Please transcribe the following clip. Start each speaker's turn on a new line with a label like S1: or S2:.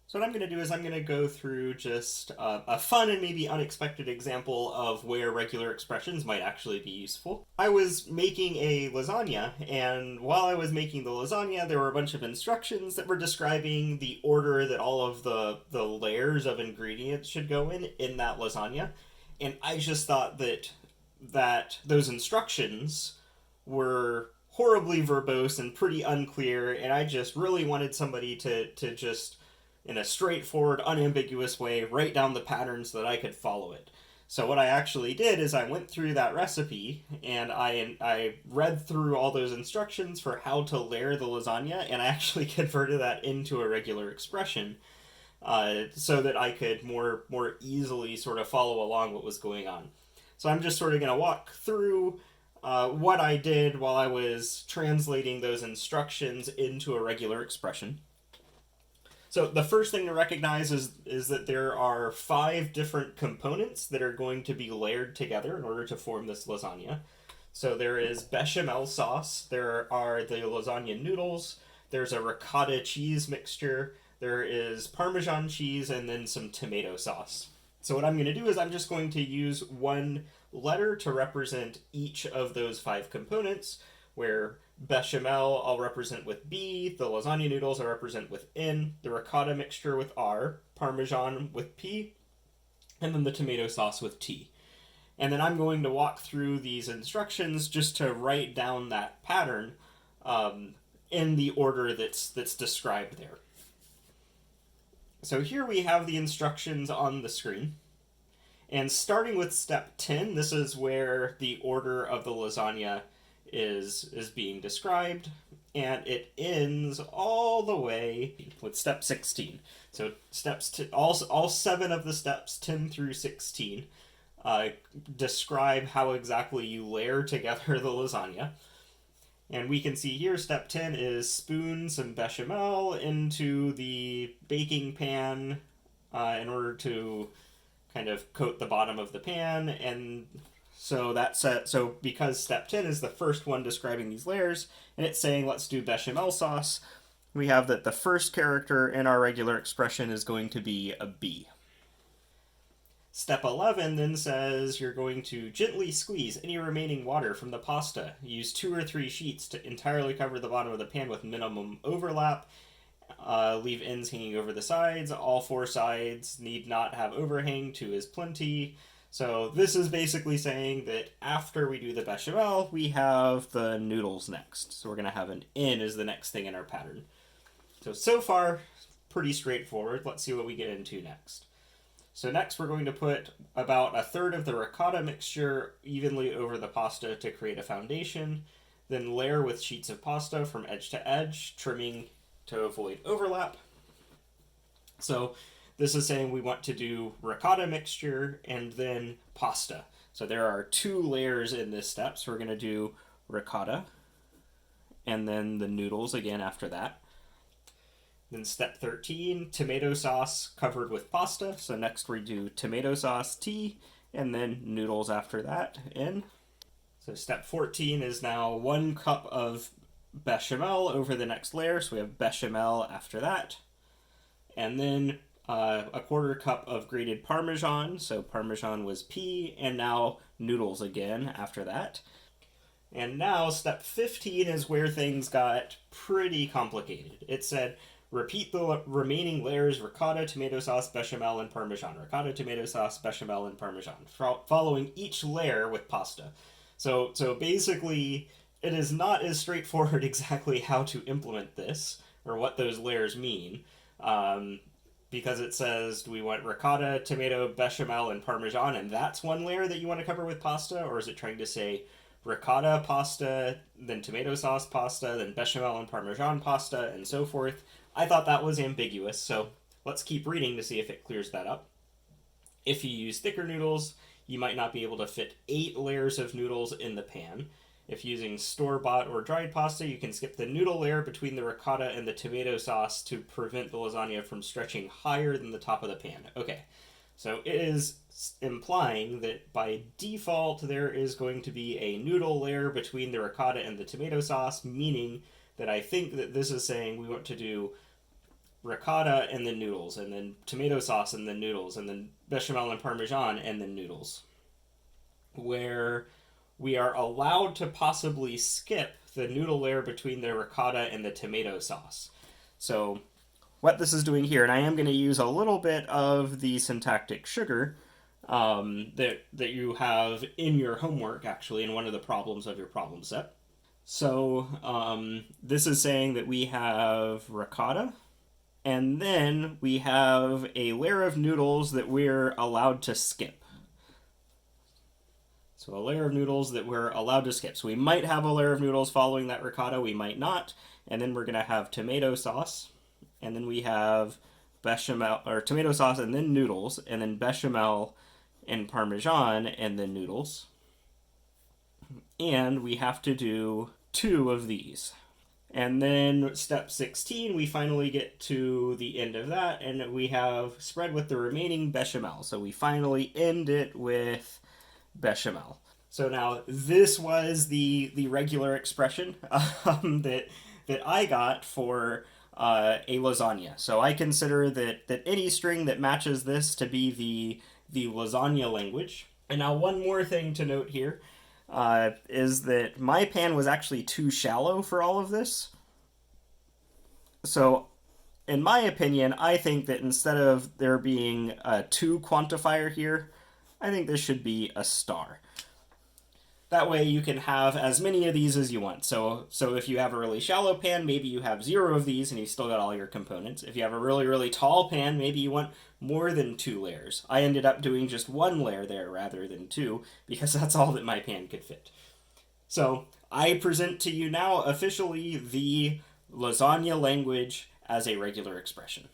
S1: So what I'm going to do is I'm going to go through just a fun and maybe unexpected example of where regular expressions might actually be useful. I was making a lasagna, and while I was making the lasagna, there were a bunch of instructions that were describing the order that all of the layers of ingredients should go in that lasagna. And I just thought that those instructions were horribly verbose and pretty unclear, and I just really wanted somebody to just in a straightforward, unambiguous way, write down the pattern so that I could follow it. So what I actually did is I went through that recipe and I read through all those instructions for how to layer the lasagna, and I actually converted that into a regular expression so that I could more easily sort of follow along what was going on. So I'm just sort of going to walk through what I did while I was translating those instructions into a regular expression. So the first thing to recognize is that there are 5 different components that are going to be layered together in order to form this lasagna. So there is bechamel sauce, there are the lasagna noodles, there's a ricotta cheese mixture, there is Parmesan cheese, and then some tomato sauce. So what I'm going to do is I'm just going to use one letter to represent each of those 5 components, where bechamel I'll represent with B, the lasagna noodles I'll represent with N, the ricotta mixture with R, Parmesan with P, and then the tomato sauce with T. And then I'm going to walk through these instructions just to write down that pattern in the order that's described there. So here we have the instructions on the screen. And starting with step 10, this is where the order of the lasagna is being described, and it ends all the way with step 16. So all 7 of the steps 10 through 16 describe how exactly you layer together the lasagna. And we can see here step 10 is spoon some bechamel into the baking pan in order to kind of coat the bottom of the pan. And so that's it. So because step 10 is the first one describing these layers, and it's saying let's do bechamel sauce, we have that the first character in our regular expression is going to be a B. Step 11 then says you're going to gently squeeze any remaining water from the pasta. Use 2 or 3 sheets to entirely cover the bottom of the pan with minimum overlap. Leave ends hanging over the sides. All 4 sides need not have overhang. 2 is plenty. So this is basically saying that after we do the bechamel, we have the noodles next. So we're going to have an N as the next thing in our pattern. So far, pretty straightforward. Let's see what we get into next. So next we're going to put about 1/3 of the ricotta mixture evenly over the pasta to create a foundation. Then layer with sheets of pasta from edge to edge, trimming to avoid overlap. So this is saying we want to do ricotta mixture and then pasta. So there are 2 layers in this step. So we're going to do ricotta and then the noodles again after that. Then step 13, tomato sauce covered with pasta. So next we do tomato sauce T, and then noodles after that N. So step 14 is now 1 cup of bechamel over the next layer. So we have bechamel after that. And then a 1/4 cup of grated Parmesan. So Parmesan was P, and now noodles again after that. And now step 15 is where things got pretty complicated. It said repeat the remaining layers: ricotta, tomato sauce, bechamel, and Parmesan. Ricotta, tomato sauce, bechamel, and Parmesan. Following each layer with pasta. So basically, it is not as straightforward exactly how to implement this or what those layers mean. Because it says, do we want ricotta, tomato, bechamel, and Parmesan, and that's one layer that you want to cover with pasta? Or is it trying to say ricotta pasta, then tomato sauce pasta, then bechamel and Parmesan pasta, and so forth? I thought that was ambiguous, so let's keep reading to see if it clears that up. If you use thicker noodles, you might not be able to fit 8 layers of noodles in the pan. If using store-bought or dried pasta, you can skip the noodle layer between the ricotta and the tomato sauce to prevent the lasagna from stretching higher than the top of the pan. Okay, so it is implying that by default there is going to be a noodle layer between the ricotta and the tomato sauce, meaning that I think that this is saying we want to do ricotta and then noodles, and then tomato sauce and then noodles, and then bechamel and parmesan and then noodles, where we are allowed to possibly skip the noodle layer between the ricotta and the tomato sauce. So what this is doing here, and I am going to use a little bit of the syntactic sugar that you have in your homework, actually, in one of the problems of your problem set. So this is saying that we have ricotta, and then we have a layer of noodles that we're allowed to skip. So a layer of noodles that we're allowed to skip. So we might have a layer of noodles following that ricotta, we might not. And then we're going to have tomato sauce, and then we have bechamel, or tomato sauce and then noodles, and then bechamel and parmesan and then noodles. And we have to do 2 of these. And then step 16, we finally get to the end of that, and we have spread with the remaining bechamel. So we finally end it with bechamel. So now this was the regular expression that I got for a lasagna. So I consider that any string that matches this to be the lasagna language. And now one more thing to note here is that my pan was actually too shallow for all of this. So in my opinion, I think that instead of there being a 2 quantifier here, I think this should be a star. That way you can have as many of these as you want. So if you have a really shallow pan, maybe you have 0 of these and you still got all your components. If you have a really, really tall pan, maybe you want more than 2 layers. I ended up doing just 1 layer there rather than 2, because that's all that my pan could fit. So I present to you now officially the lasagna language as a regular expression.